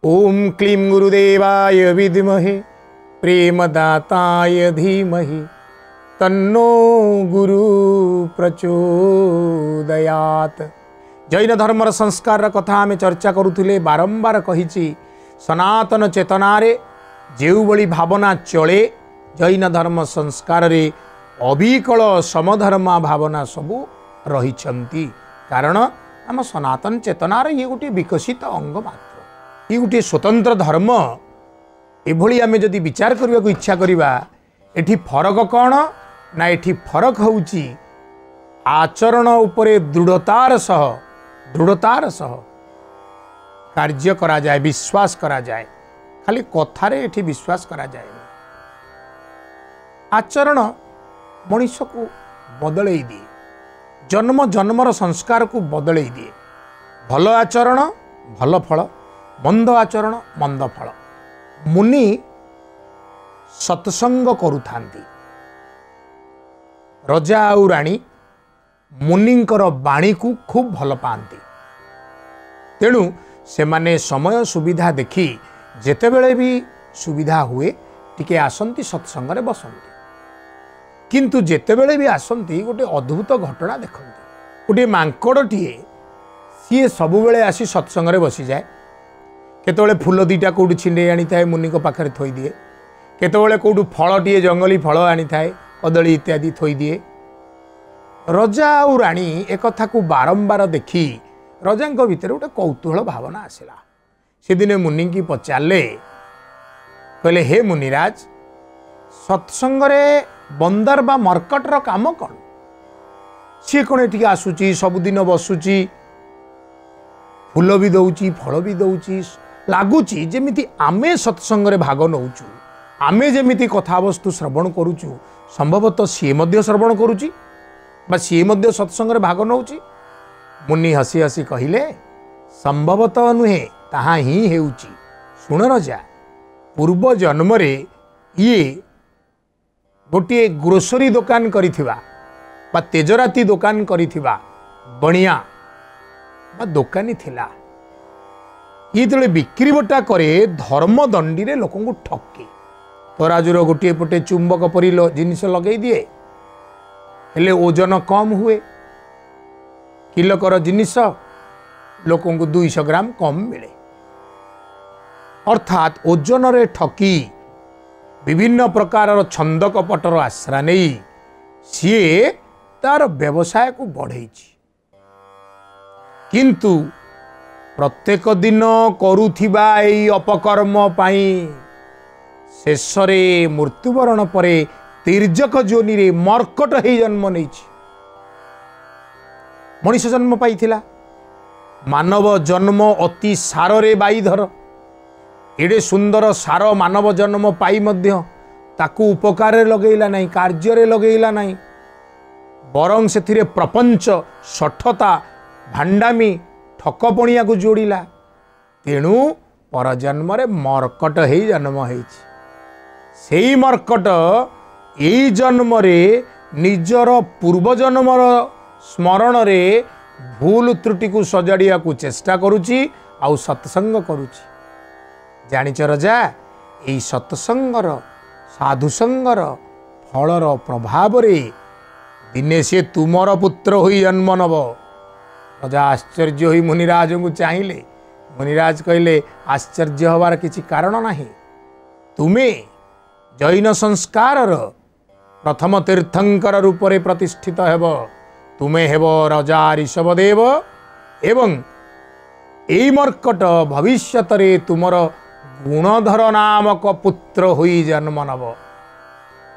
ओम क्लीं गुरुदेवाय विद्महे प्रेमदाताय धीमहि तन्नो गुरु प्रचोदयात। जैन धर्मर संस्कार कथा आम चर्चा करुले बारंबार कही सनातन चेतनारे जेउ भली भावना चले जैन धर्म संस्कार रे अविकल समधर्मा भावना सबू रही कारण आम सनातन चेतनार ये गोटे विकसित अंग मात्र ये गोटे स्वतंत्र धर्म एभली आमे जदि विचार करने को इच्छा करिबा एठी फरक कौन ना एठी फरक होउची आचरण उपरे दृढ़तार सह कार्य करा जाए विश्वास करा जाए खाली कथारे एठी विश्वास करा जाए आचरण मनुष्य को बदलई दिए जन्म जन्मर संस्कार को बदलई दिए भल आचरण भल फल मंद आचरण मंद फल मुनि सत्संग करुथांती रजा और राणी मुनिंकर बाणी को खूब भल पाती तेणु से माने समय सुविधा देखी जेतेबेले भी सुविधा हुए टिके आसंती सत्संग रे बसंती किंतु जेतेबेले भी आसंती गोटे अद्भुत घटना देखंती गोटे मांकड़टीए सी सबुबले आसी सत्संग रे बसी जाए केतबेले फूल दीटा कौटू छिंडे आनी थाए मुनि को पाखरे थोई दिए केतबेले कौटू फलटीए जंगली फल आनी थाए कदली इत्यादि थोई दिए रजा और राणी एक कथा को बारंबार देखी रजा भितर गोटे कौतूहल भावना आसला से दिने मुनि की पचारे कहले हे मुनिराज सत्संग रे बंदर बा मर्कटर काम कौन सी कौन ये आसूची सबुदिन बसुची फूल भी दौची फल भी दौची लगुच जमी आमे सत्संग रे भाग नौचु आमे जमी कथावस्तु श्रवण करुचु संभवतः सी श्रवण करुची बा सी सत्संग रे भाग नौची मुनि हसी हसी कहले संभवतः नुहे ताहा ही हेउची सुण रजा पूर्व जन्म रे ये गोटे ग्रोसरी दुकान करिथिबा बा तेजराती दुकान करिथिबा बणिया बा दुकानी थिला ये तले बिक्री बटा करे धर्म दंडी रे लोक को ठके तराजुर गोटे पटे चुंबक परी जिनिस लगे दिए हेले ओजन कम हुए किलकर जिनिस लोक को 200 ग्राम कम मिले अर्थात ओजन रे ठकी विभिन्न प्रकार छंद कपटर आश्रा नहीं सी तार व्यवसाय को बढ़े किंतु प्रत्येक दिन करुथिबा एई अपकर्म पाई शेषरे मृत्युवरण परे तिर्जक जोनि रे मर्कट हे जन्म नहीं मनुष्य जन्म पाइथिला मानव जन्म अति सारे बाईधर एडे सुंदर सार मानव जन्म पाई मध्य ताकू उपकार लगेला नहीं कार्य लगेला नहीं बरं से प्रपंच सठता भांडामी ठकपणिया को जोड़िला तेणु परजन्म रे मर्कट हे जन्म से मर्कट यही जन्म रे निजर पूर्व जन्मर स्मरण रे भूल त्रुटि को सजाड़िया को चेष्टा करुची आउ सत्संग करुची जानिच रजा यही सत्संगर साधुसंगर फलर प्रभाव रे दिने से तुमर पुत्र होई जन्म नब रजा आश्चर्य होई मुनिराज को चाहिए मुनिराज कहले आश्चर्य हबार किसी कारण नहीं तुमे जैन संस्कार प्रथम तीर्थंकर रूप से प्रतिष्ठित हेब तुमे हेब रजा ऋषभदेव एवं एई मर्कट भविष्यत रे तुमर गुणधर नामक पुत्र होई जन्म नब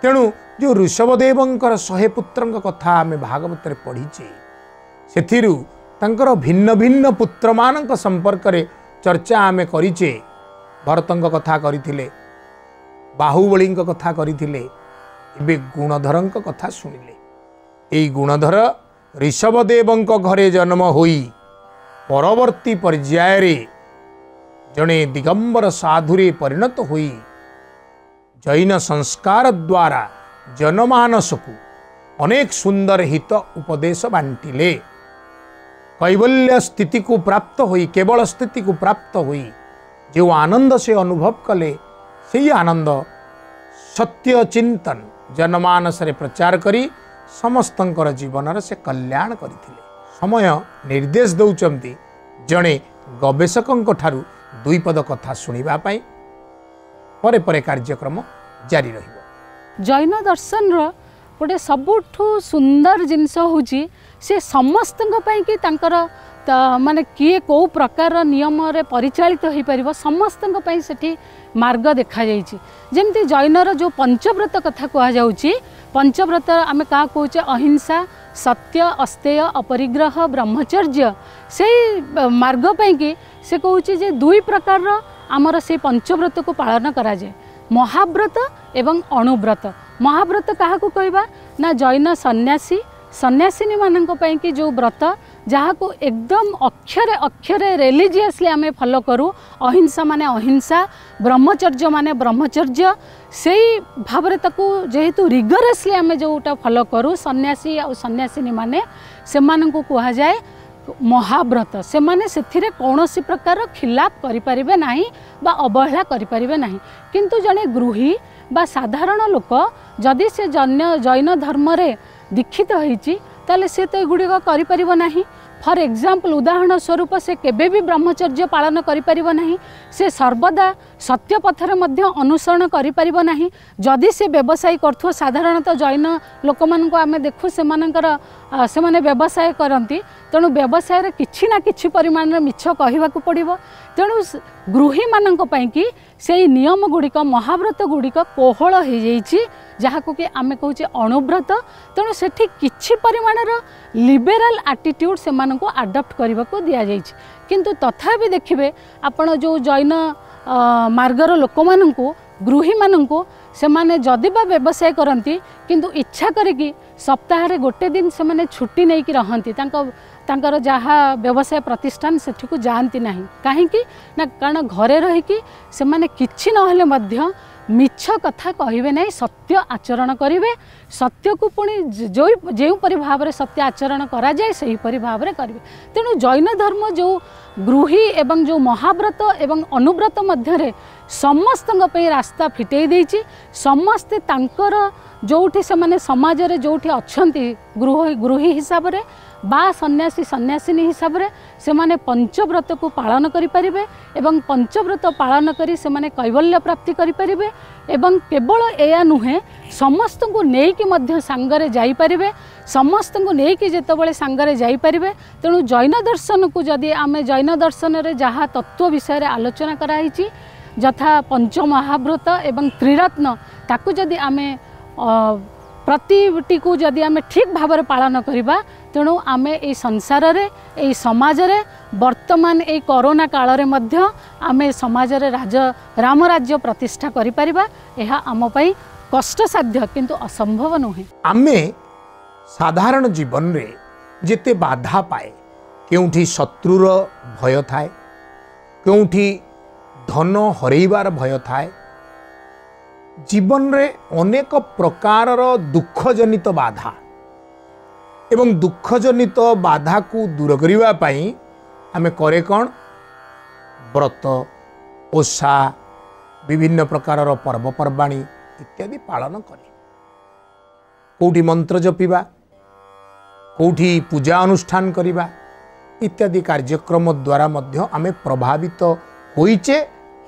तेणु जो ऋषभदेवंकर 100 पुत्रंक कथा आम भागवत पढ़ीचे सेथिरु तांकर भिन्न भिन्न पुत्र मानक संपर्क रे चर्चा आमे करिचे भरतंक कथा करिथिले बाहुबली कथा करिथिले एबे गुणधरंक कथा सुनिले एई गुणधर ऋषभदेवंक घरे जन्म होई परवर्ती पर्याय रे जणे दिगंबर साधुरे परिणत होई जैन संस्कार द्वारा जनमानस को अनेक सुंदर हित उपदेश बांटिले कैवल्य स्थिति को प्राप्त हुई केवल स्थिति को प्राप्त हुई जो आनंद से अनुभव कले से आनंद सत्य चिंतन जनमानस रे प्रचार करी समस्तंकर जीवन से कल्याण करथिले। समय निर्देश दौचंती जड़े गवेषकों ठारू दुई पद कथा सुनिबा पाई परे परे कार्यक्रम जारी रहिबो। जैन दर्शन रो गोटे सबुठु सुंदर जिनस होची से समस्त कि माने किए कौ प्रकार नियम रे परिचालित हो पारिबो समस्त सेठी मार्ग देखा जाइछि। जेमती जैनर जो पंचव्रत कथा कहा जाउछि, पंचव्रत आमे का कहूचे अहिंसा सत्य अस्तेय अपरिग्रह ब्रह्मचर्य से मार्ग कि से कहूछि जे दुई प्रकार आमर से पंचव्रत को पालन करा जाए, महाव्रत एवं अणुव्रत। महाव्रत क्या कहबा ना जैन सन्यासी सन्यासिनी मानक कि जो व्रत जहाँ को एकदम अक्षरे अक्षरे रिलीजियसली आमे फॉलो करूँ, अहिंसा माने अहिंसा ब्रह्मचर्य माने ब्रह्मचर्य से भाव जेहेतु रिगरसली आमे जोटा फॉलो करूँ सन्यासी और सन्यासिनी माने से कहा जाए महाव्रत। से माने सेथिरे कौनसी प्रकार खिलाप करिपारिबे नाही बा अवहेला करिपारिबे नाही। किंतु जने गृही बा साधारण लोक जदि से जैन धर्म रे दीक्षित होईची ताले से तो एगुड़िक करिपारिबो नाही। फॉर एग्जाम्पल उदाहरण स्वरूप से केबे भी ब्रह्मचर्य पालन करिपारिबो नाही, से सर्वदा सत्य पथरे मध्य अनुसरण करिपारिबो नाही। जदि से व्यवसाय करथो साधारणतः जैन लोक मानक आमे देखु से माने व्यवसाय करती, तेणु व्यवसाय रे किछि ना किछि परिमाण रे मिछ कहिबाकू पड़िबो। तेणु गृही मानक पई कि से नियम गुड़िक महाव्रत गुड़िक कोहल हो जाइछि जहाँको कि आमे कहूचे अणुव्रत। तेणु सेठी किछि परिमाणर लिबेराल एटीट्यूड से मानको अडॉप्ट करने को दि जाइछि। किंतु तथापि देखिबे आपण जो जैन मार्गर लोक माननको गृही माननको से माने जदि बा व्यवसाय करती किंतु इच्छा करिकी सप्ताह रे गोटे दिन से माने छुट्टी नहीं कि रहंती तांकर जहाँ व्यवसाय प्रतिष्ठान सेठी को जानती नहीं कहीं ना कारण घरे रहीकि से माने किछि नहले मध्य मिछ कथा कहिबे नहीं, सत्य आचरण करिवे। सत्य को पुणी जो परि भाव रे सत्य आचरण करा जाए सही परि भाव रे करिवे। तेणु जैन धर्म जो गृही एवं जो महाव्रत एवं अनुव्रत मध्य रे समस्तंग पे रास्ता फिटेई देइछि। समस्ते तांकर जोठी से माने समाज रे जोठी अछंती गृही हिसाब रे बा सन्यासी सन्यासिनी हिसाब रे से माने पंचव्रत को पालन करि परिबे एवं पंचव्रत पालन करी से माने कैवल्य प्राप्ति करि परिबे। एवं केवल एया नुहे समस्त को नेकी मध्य सांगरे जाई परिबे, समस्त को नेकी जेतबळे सांगरे जाई परिबे। तेणु जैन दर्शन को जदि आमे जैन दर्शन रे जहाँ तत्व विषय रे आलोचना कराइछि यथा पंचमहाव्रत एवं त्रिरत्न ताकू जदि आमे प्रतिटी को जदि आमे ठीक भाव में पालन करवा तेणु आमे ए संसार रे ए समाज रे वर्तमान ए कोरोना काल रे मध्य आमे समाज रे राम राज्य प्रतिष्ठा करि परिबा। एहा आम पई कष्टसाध्य किंतु असंभव नुहे। आमे साधारण जीवन रे जेते बाधा पाए केउठी शत्रुर भय थाए, केउठी धन हरैबार भय थाए, जीवन रे अनेक प्रकार दुख जनित बाधा एवं दुख जनित बाधा को दूर करिवा पाई आमे करे कौन व्रत ओषा विभिन्न प्रकार पर्वपर्वाणी इत्यादि पालन करे। कोठी मंत्र जपिबा, कोठी पूजा अनुष्ठान करिबा इत्यादि कार्यक्रम द्वारा मध्य आमे प्रभावित होइचे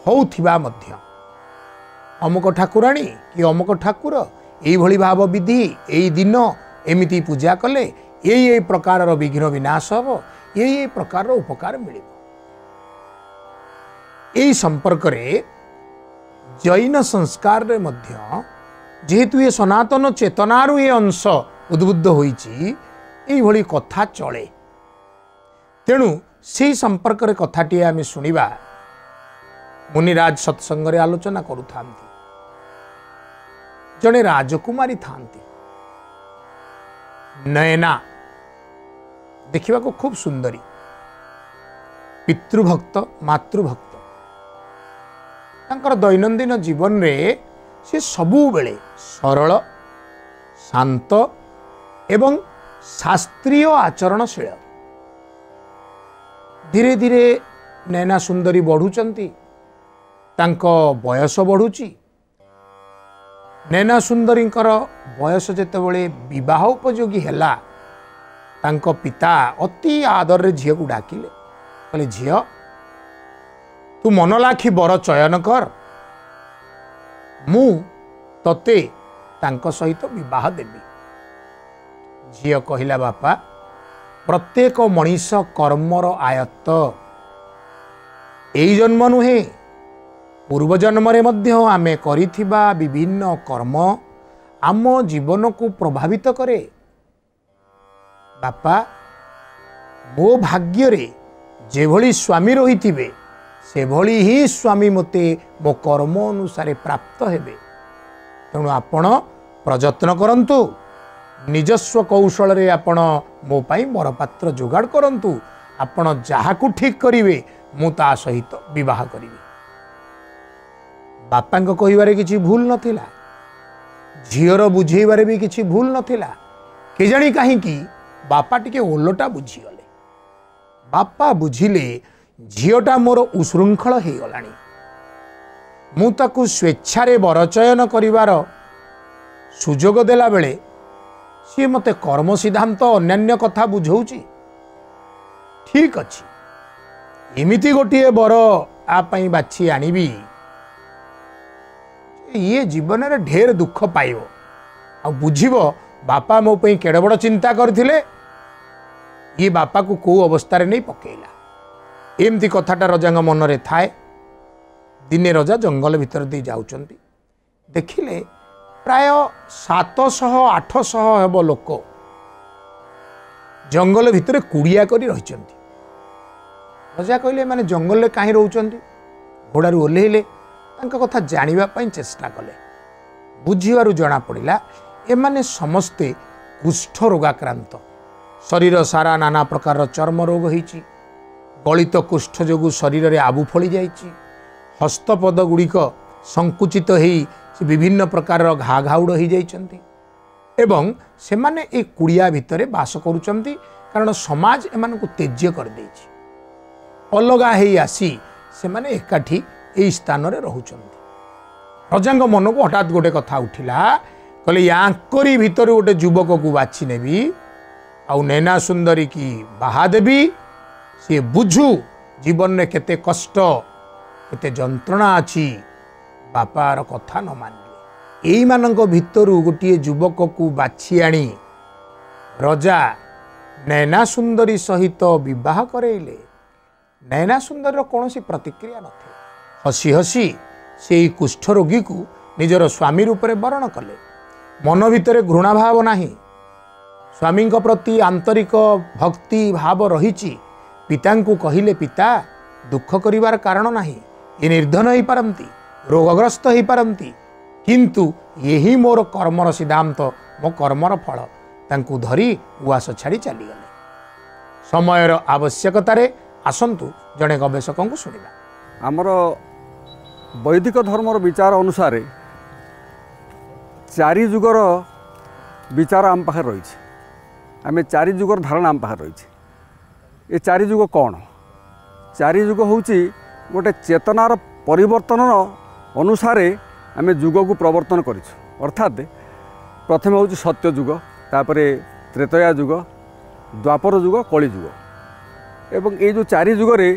होउथिबा मध्य अमुक ठाकुराणी कि अमुक ठाकुर यही भाव विधि यही दिन एमिति पूजा कले यही प्रकार विघ्न विनाश हम, यही प्रकार उपकार मिले। यही संपर्क रे जैन संस्कार रे मध्य जेहेतु ये सनातन चेतनारू ये अंश उद्बुद्ध होइछि एही भली कथा चले। तेणु से संपर्क रे कथाटी आमे सुनिबा। मुनिराज सत्संग रे आलोचना करुथांती। जड़े राजकुमारी थांती नयना देखा को खूब सुंदरी, पितृभक्त मातृभक्त। तांकर दैनंदिन जीवन रे से सबु बेले सरल शांत एवं शास्त्रीय आचरणशील। धीरे धीरे नैना सुंदरी बढ़ुचंती, तांको बयस बढ़ुची। नैना सुंदरींकर बयस जेतेबेले विवाह उपयोगी हैला तांको पिता अति आदर रे झील को डाकिले कहले झील तू मन लाखी बर चयन कर मु तते तांको सहित विवाह देबी। झील कहिला बापा प्रत्येक मनीष कर्मर आयत्त एई जन्म नुहे पूर्व जन्म रे मध्य आमे करिथिबा विभिन्न कर्म आम जीवन को प्रभावित करे। बापा मो भाग्य रे जेभली स्वामी रहिथिबे सेभली ही स्वामी मते मो कर्म अनुसार प्राप्त हेबे। तेणु आपण प्रयत्न करंतु निजस्व कौशल रे आपण मो पाई बरपात्र जोगाड़ करंतु आपण जहाकू ठीक करिवे मु ता सहित विवाह करिवे। बापा कहिबारे किछि भूल नथिला झीर बुझेबारे भी किछि भूल नथिला केजाणी काहींकि बापा टिके ओलटा बुझीगले। बापा बुझिले झीटा मोर उशृंखल हो गलानी मु ताकू स्वेच्छारे बरचयन करिवार सुजोग देला बेले सी मते कर्म सिद्धांत अन्यान्य कथा बुझौची। ठीक अछि एमिति गोटे बर आपाई बाछी आनिबी ये जीवन रे ढेर दुख पाइबो आ बुझिबो बापा मो पई केड़े बड़ चिंता करथिले ये बापा को को अवस्था रे नहीं पकेला। एमती कथाटा रजा मन रे थाए। दिने रजा जंगल भितर दे जाउचंती देखिले प्राय 700-800 हेबो लोक जंगल भितर कुड़िया करी रहिचंती। रजा कहले माने जंगल रे काहे रहउचंती घोड़ारू ओल्हेले तांका कथा जानिबा पई चेष्टा कले। बुझिवारु जना पड़िला एमाने समस्ते कुष्ठ रोगाक्रांत शरीर सारा नाना प्रकार चर्म रोग होईची गलित कुष्ठ जोगु शरीर रे आबु फली जाईची हस्तपद गुड़िक संकुचित होई विभिन्न प्रकार घा घाउड़ हो जाइछंती एवं से माने ए कुड़िया भितरे बास करुचंती कारण समाज एमान को तेज्य कर देछि अलगा हेई आसी से माने एकाठी ए स्थान रे रहउचंती। रजांग मन को हठात गोटे कथा उठिला कहले यांकरी भितर गोटे युवक को बाछि नेबी आउ नैना सुंदरी की बाहा देबी सी बुझू जीवन में केते कष्ट केते जंत्रणा अछि बापार कथा न मानिले। एई मानक भितरु गोटे युवक को बाछि आनी रजा नैना सुंदरी सहित विवाह करेले। नैना सुंदर कौन सी प्रतिक्रिया नथे हसी हसी से कुष्ठ रोगी को निजर स्वामी रूप में वर्ण कले। मन भितर घृणा भाव नाही स्वामी प्रति आंतरिक भक्ति भाव रही। पिता को कहिले पिता दुख करिवार कारण नाही ये निर्धन हो पारंती रोगग्रस्त हो पारंती किंतु यही मोर कर्मर सिद्धांत मो कर्मर फल तांकु धरी उआस छाड़ी चलीगले। समयर आवश्यकतार आसंतु जड़े गवेषक को शुणा। आमर वैदिक धर्मर विचार अनुसार चारि जुगर विचार आम पाखे रही आम चारि जुगर धारणा आम पाखे रही। ये चारि जुग कौन चारि जुग हूँ गोटे चेतनार परिवर्तन अनुसार आम जुग को प्रवर्तन कर अर्थात प्रथम हूँ सत्य जुग तापर त्रेतया जुग द्वापर जुग कली जुग एवं ये जो चारि जुगरे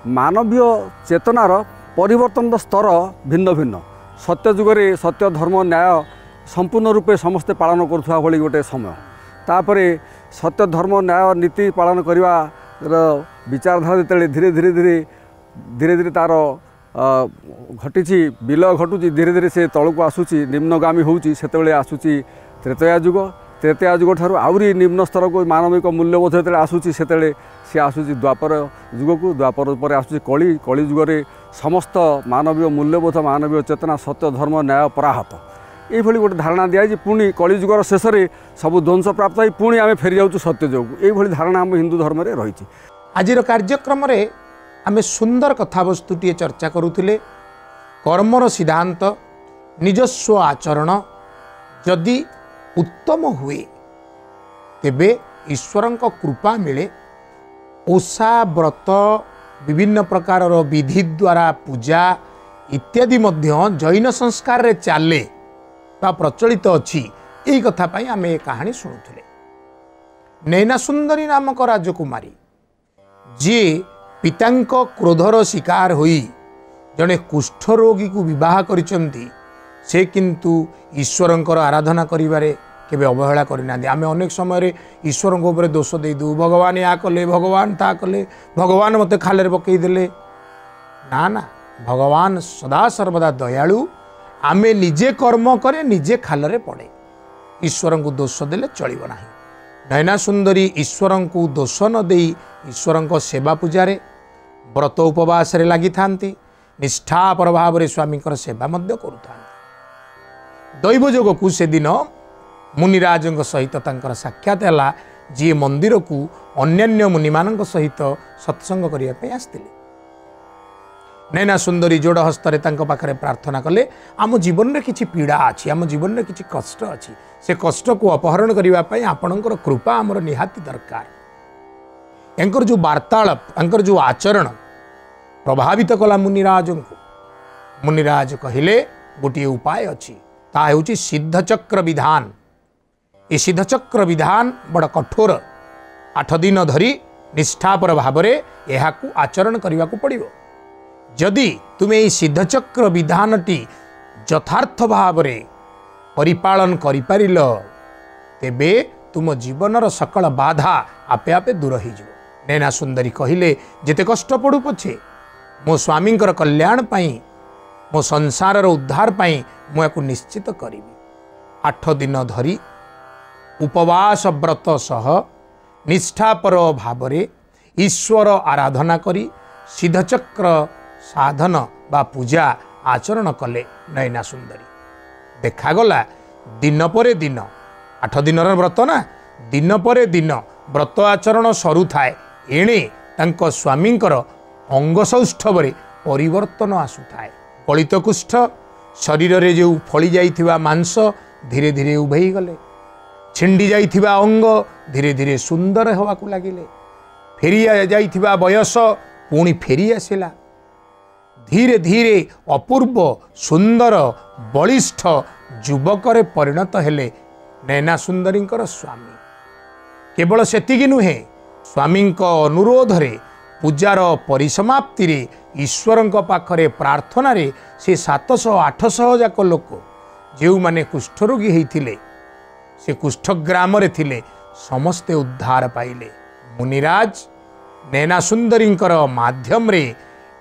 मानवीय चेतनार परिवर्तन स्तर भिन्न भिन्न। सत्य जुगरे सत्य धर्म न्याय संपूर्ण रूपे समस्ते पालन करुवा भली गोटे समय तापरे सत्य धर्म न्याय नीति पालन करवा विचारधारा जो धीरे धीरे धीरे धीरे धीरे तार घटी विलय घटुची धीरे धीरे से तलू को आसूची निम्नगामी होउची सेतेबेले आसूची त्रेतया जुग त्रेतया जुग ठारू आउरी निम्न स्तर को मानविक मूल्यबोध जो आसूची सेतेबेले सी आसूची द्वापर जुग को द्वापर पर आसूची कली कली जुगरे समस्त मानवीय मूल्यबोध मानवीय चेतना सत्य धर्म न्याय पराहत ये गोटे धारणा दिखाई पुणी कली जुगर शेष में सब ध्वंस प्राप्त हो पुणी आम फेरी जाऊँ सत्य जुग ये धारणा आम हिंदू धर्म में रही। आज कार्यक्रम रे आमे सुंदर कथावस्तुटीए चर्चा करुथिले कर्मर सिद्धांत निजस्व आचरण जदि उत्तम हुए तेबे ईश्वरंक कृपा मिले। ओषा व्रत विभिन्न प्रकार विधि द्वारा पूजा इत्यादि मध्य जैन संस्कार रे चाले बा प्रचलित अच्छी यही कथा पाई आम ये कहानी शुणुले। नैना सुंदरी नामक राजकुमारी जी पितांक क्रोधर शिकार होई जड़े कुष्ठ रोगी को विवाह करिसेंती से किंतु ईश्वरंकर आराधना करिबारे केबे अवहेला करना। आम अनेक समय ईश्वर ऊपर दोष दे दू, भगवान या कले, भगवान ता कले, भगवान मते खाले पकईदेले। ना ना, भगवान सदा सर्वदा दयालु। आमे निजे कर्म करे निजे खालरे पड़े, ईश्वर को दोष देले चलिब नाही। नैना सुंदरी ईश्वर को दोष न दे ईश्वर सेवा पूजारे व्रत उपवास लगी थांती, निष्ठापर भाव में स्वामी सेवा करुता। दैवजोग को से दिन मुनिराज सहित साक्षात है, जी मंदिर को अन्य मुनि मान सहित सत्संग करने आसते। नैना सुंदरी जोड़ हस्तरे पाखरे प्रार्थना कले, आम जीवन में किसी पीड़ा अच्छी, आम जीवन में किसी कष्ट अच्छी, से कष्ट को अपहरण करने आपणकर कृपा आमर निहाती दरकार। एंकर जो वार्तालाप, एंकर जो आचरण प्रभावित कला मुनिराज को। मुनिराज कहले गोटे उपाय अच्छी, ता हेउची सिद्धचक्र विधान। ये सिद्धचक्र विधान बड़ कठोर, 8 दिन धरी निष्ठापर भाव में यह आचरण करने को पड़ो। जदि तुम्हें ये सिद्धचक्र विधानटी यथार्थ भाव में परिपालन करिपारिल, तेबे तुम जीवनर सकल बाधा आपे आपे दूर हो। नैना सुंदरी कहले, जेते कष्ट पड़ू पछे मो स्वामींकर कल्याण पाई, मो संसार उद्धार पाई मुझे निश्चित करी। 8 दिन धरी उपवास व्रत सह निष्ठापर भाव में ईश्वर आराधना करी सिद्धचक्र साधन बा पूजा आचरण कले नैना सुंदरी। देखागला दिन पर दिन, 8 दिन व्रत ना, दिन पर दिन व्रत आचरण सरू थाए, एणे तांको स्वामींकर अंगसौष्ठव परिवर्तन आसुथाए। गलित कुष्ठ शरीर रे जो फली जाइथिबा मांस धीरे धीरे उभई गले, छिंडी जाइथिबा अंग धीरे धीरे सुंदर हवा को लागिले, फेरी जाइथिबा बयस पुणी फेरी आसिला। धीरे धीरे अपूर्व सुंदर बलिष्ठ युवक परिणत हेले नैना सुंदरींकर स्वामी। केवल सेतिकी नुहे, स्वामी अनुरोध रे पूजार परिसमाप्ति रे ईश्वर पाखरे प्रार्थना रे से 700-800 जाक लोक जो माने कुष्ठरोगी होइथिले, से कुष्ठग्राम रे थिले, समस्ते उद्धार पाइले। मुनिराज नैना सुंदरींकर माध्यम रे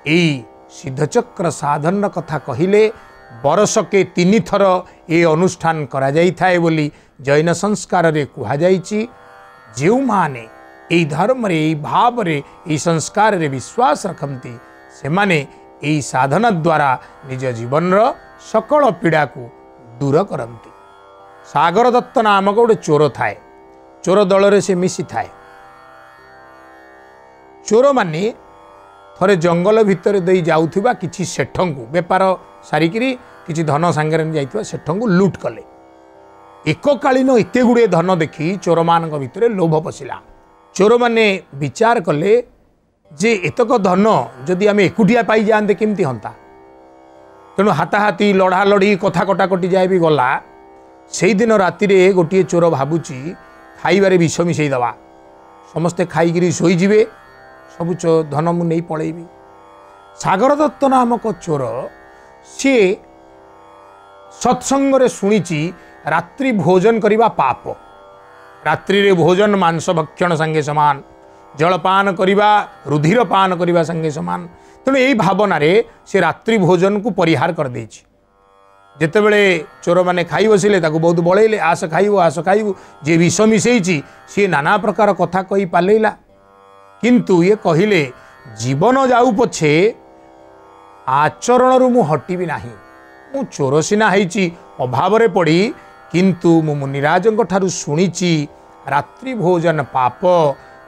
एई सिद्धचक्र साधन कथा कहिले। बरस के 3 थर ये अनुष्ठान करा जाई थाए बोली जैन संस्कार रे कुहा जाइछि। जो माने यही धर्म रे, यही भाव रे, यही संस्कार रे विश्वास रखती, से माने यही साधना द्वारा निज जीवन रो सकल पीड़ा को दूर करती। सागर दत्त नामक गोटे चोर थाए, चोर दल रे से मिसी थाए। चोर माने थरे जंगल भितर दे जाउथिबा किछि सेठंकु बेपार सारिकिरी किछि धन सांगरे जाइथिबा सेठंकु लूट कले। एककालीन एते गुड़े धन देखी चोर मान भितर लोभ पशिला। चोर माने विचार कले जे एतक धन जदि आम एकुटिया पाई जाते केमती हंता। तेणु हाथाहाथी लड़ा लड़ी कथा कटाकटी जाए भी गला। से दिन राति गोटे चोर भावुची खाइबारे विष मिसई दवा, समस्ते खाईकरी शोईजिवे, सब धन मु नहीं पलैबी। सागर दत्त नामक चोर सी सत्संग रे शुणिची रात्रि भोजन करने पाप। रात्रि रे भोजन मांस भक्षण संगे समान, जलपान करवा रुधिर पान करने संगे समान। तेणु यही भावना रे से रात्रि भोजन को परिहार कर देछि। जेतेबेले चोर माने खाई बसिले ताकू बहुत बड़ेले, आस खाइबू जे विष मिसैछि सी नाना प्रकार कथा कही पालेला। किंतु ये कहिले जीवन जाऊ पछे आचरण रु मु हटिबी नाही। मु चोर सिना हैछि अभाव रे पड़ी, किंतु मु मुनिराजंक ठारु सुनिछि रात्रि भोजन पाप।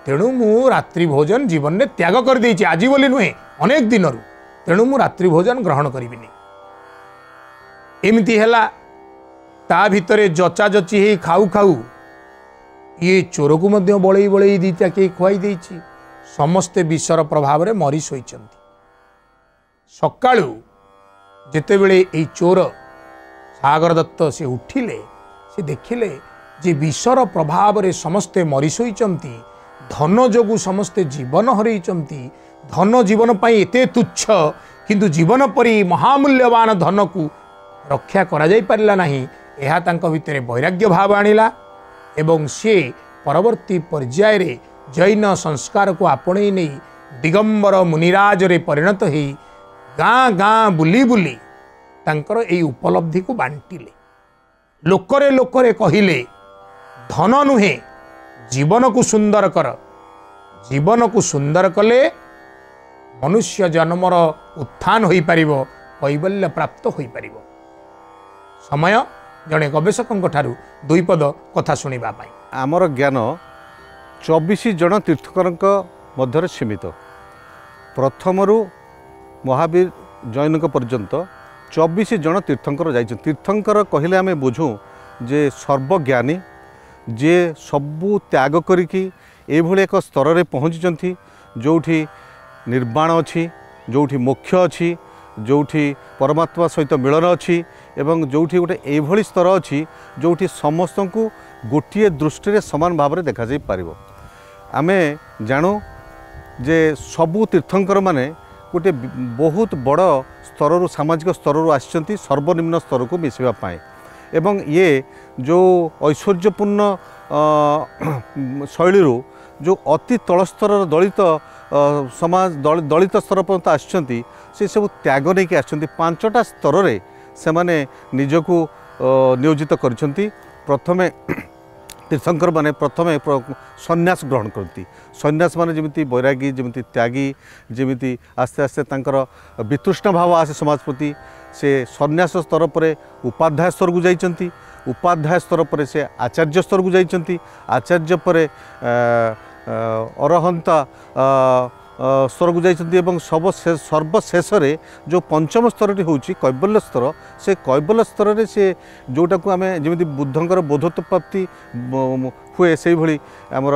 तेणु मु रात्रि भोजन जीवन में त्याग कर देछि, आज बोली नुहे अनेक दिन रु। तेणु मु रात्रि भोजन ग्रहण करिबिनी। एमती हैला ता भितरे जचा जची हे खाऊ खाऊ ये चोर को मध्य बड़ई बड़ई दीटा के खुआई देछि। समस्ते विषर प्रभाव रे मरी शोइचंती। सकाळू ଯେତେବେଳେ ଏଇ ଚୋର ସାଗର ଦତ୍ତ ସେ ଉଠିଲେ ସେ ଦେଖିଲେ ଯେ ବିଷର ପ୍ରଭାବରେ ସମସ୍ତେ ମରିଶୋଇଛନ୍ତି, ଧନ ଯୋଗୁଁ ସମସ୍ତେ ଜୀବନ ହରେଇଛନ୍ତି। ଧନ ଜୀବନ ପାଇଁ ଏତେ ତୁଚ୍ଛ, କିନ୍ତୁ ଜୀବନ ପରି ମହାମୂଲ୍ୟବାନ ଧନକୁ ରକ୍ଷା କରାଯାଇପାରିଲା ନାହିଁ। ଏହା ତାଙ୍କ ଭିତରେ ବୈରାଗ୍ୟ ଭାବ ଆଣିଲା ଏବଂ ସେ ପରବର୍ତ୍ତୀ ପର୍ଯ୍ୟାୟରେ ଜୈନ ସଂସ୍କାରକୁ ଆପଣେଇ ନେଇ ଦିଗମ୍ବର ମୁନିରାଜରେ ପରିଣତ ହୋଇ ଗାଁ ଗାଁ ବୁଲି ବୁଲି ତାଙ୍କର ଏହି ଉପଲବ୍ଧିକୁ ବାଣ୍ଟିଲେ। ଲୋକରେ ଲୋକରେ କହିଲେ, ଧନ ନୁହେଁ ଜୀବନକୁ ସୁନ୍ଦର କର। ଜୀବନକୁ ସୁନ୍ଦର କଲେ ମନୁଷ୍ୟ ଜନ୍ମର ଉତ୍ଥାନ ହୋଇପାରିବ, କୈବଲ୍ୟ ପ୍ରାପ୍ତ ହୋଇପାରିବ। ସମୟ ଜଣେ ଗବେଷକଙ୍କ ଠାରୁ ଦୁଇ ପଦ କଥା ଶୁଣିବା ପାଇଁ। आमर ज्ञान 24 जन तीर्थंकर मध्य सीमित। प्रथमरु महावीर जैन पर्यंत 24 जन तीर्थंकर जाइछन। तीर्थंकर कहले आमे बुझू जे सर्वज्ञानी, जे सबू त्याग करिकी एभली एक स्तर रे पहुँची, जोठी निर्वाण अच्छी, जोठी मोक्ष अच्छी, जोठी परमात्मा सहित मिलन अच्छी एवं जोठी गोटे एभली स्तर अच्छी जोठी समस्त को गोटे दृष्टि रे समान भाव में देखा जाई पारिबो। आमे जानू जे सबू तीर्थंकर माने गोटे बहुत बड़ स्तर सामाजिक स्तर आसिचंती सर्वनिम्न स्तर को मिसवा पाए एवं ये जो ऐश्वर्यपूर्ण शैली जो अति तलस्तर दलित समाज दलित स्तर पर्यंत आसिचंती से सब त्याग नहीं कि आसिचंती। 5टा स्तर रे से माने निजको नियोजित करछंती। प्रथमे तीर्थंकर माने प्रथमे सन्यास ग्रहण करती। सन्यास माने जमिति बैरागी, जमिति त्यागी, जमिति आस्ते आस्ते तांकर वितृष्ण भाव आसे समाज प्रति। से सन्यास स्तर पर उपाध्याय स्तर को जाइछंती, उपाध्याय स्तर पर से आचार्य स्तर को जाइछंती, आचार्य पर अरहंत स्तर को जाइछंती एवं सर्वशेष जो पंचम स्तरटी होउची कैबल्य स्तर। से कैबल्य स्तर रे से जोटा को आमे जेमिति बुद्धंकर बोधत्व प्राप्ति हुए से भली हमर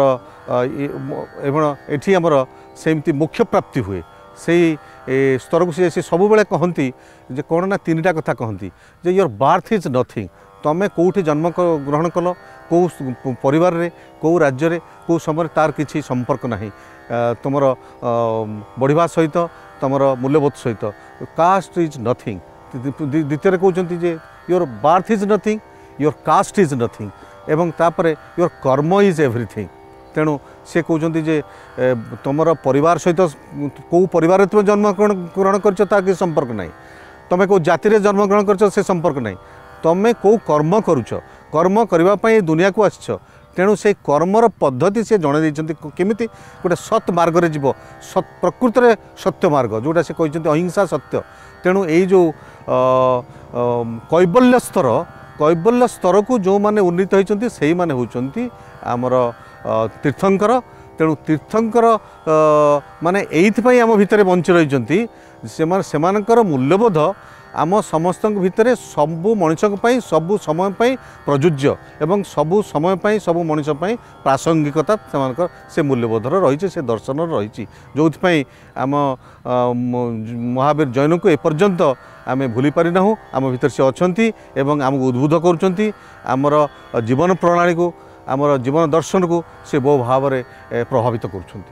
एवं एठी हमर सेमति मुख्य प्राप्ति हुए। से स्तर को से सब बेले कहती जे कौन ना 3टा कथा कहती जे योर बार्थ इज नथिंग। तमें कौटी जन्म ग्रहण कल, कौ परिवार रे, कौ राज्य रे, कौ समय तार किसी संपर्क नहीं तुमर बढ़िया सहित तुमर मूल्यबोध सहित। Caste is nothing. द्वितीय कहते जे your birth is nothing, your caste is nothing एवं तापर योर कर्म इज एवरीथिंग। तेणु से कहते जे तुमर परिवार सहित कौ परिवार तुम जन्म ग्रहण कर किसी संपर्क नहीं, तुम कौ जाति जन्म ग्रहण कर से संपर्क नहीं, तुम कौ कर्म करुच, कर्म करने दुनिया को आस। तेणु से कर्मर पद्धति से जन देते केमिति गोटे सत् मार्ग रे जीव, प्रकृत में सत्य मार्ग जोटा से कहते अहिंसा सत्य। तेणु यही जो कैबल्य स्तर को जो माने उन्नीत होती से माने होती आमर तीर्थंकर। तेणु तीर्थंकर माने एइथपाई आम भितर बंची रही सेमानकर मूल्यबोध आम समस्त भितर सबू मनुष्य सबू समय प्रযোज्य एवं सबू समय सबू मनुष्य प्रासंगिकता से मूल्यबोधर रही से दर्शन रही जो आम महावीर जैन को एपर्यंत आम भूली पारि ना। आम भितर से अच्छी एवं आमको उद्बुद्ध करमर जीवन प्रणाली को आमर जीवन दर्शन को से बहु भाव में प्रभावित कर।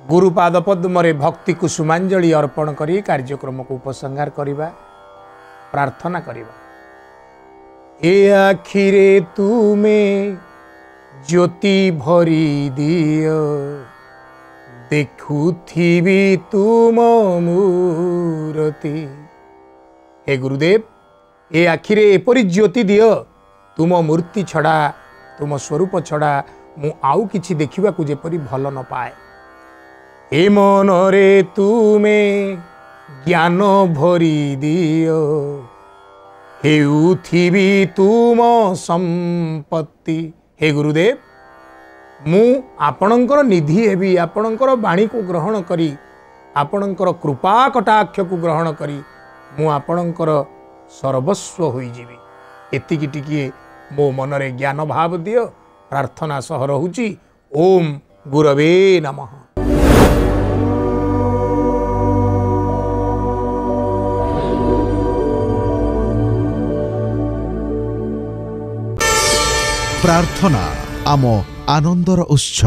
गुरुपाद पद्म भक्ति को सुमांजलि अर्पण करी कार्यक्रम को उपसंहार करिबा, प्रार्थना करिबा। ए आखिरे तुमे ज्योति भरी दियो, देखुथिबी तुम मूरति। हे गुरुदेव, ए आखिरे एपरि ज्योति दियो, तुम मूर्ति छड़ा, तुम स्वरूप छड़ा मु आउ किछि देखिबा को जेपरि भल न पाए। ए मनरे तुमे ज्ञान भरी दियो, हेउथिबी तुम संपत्ति। हे गुरुदेव, मु आपणकर निधि हेबी, आपणकर वाणी को ग्रहण करी, आपणकर कृपा कटाक्ष को ग्रहण करी मु आपणकर सर्वस्व होई जीवी। एतिकी टिकिए मो मनरे ज्ञान भाव दियो। प्रार्थना सह रहुची। ओम गुरवे नमः। प्रार्थना आम आनंदर उत्स।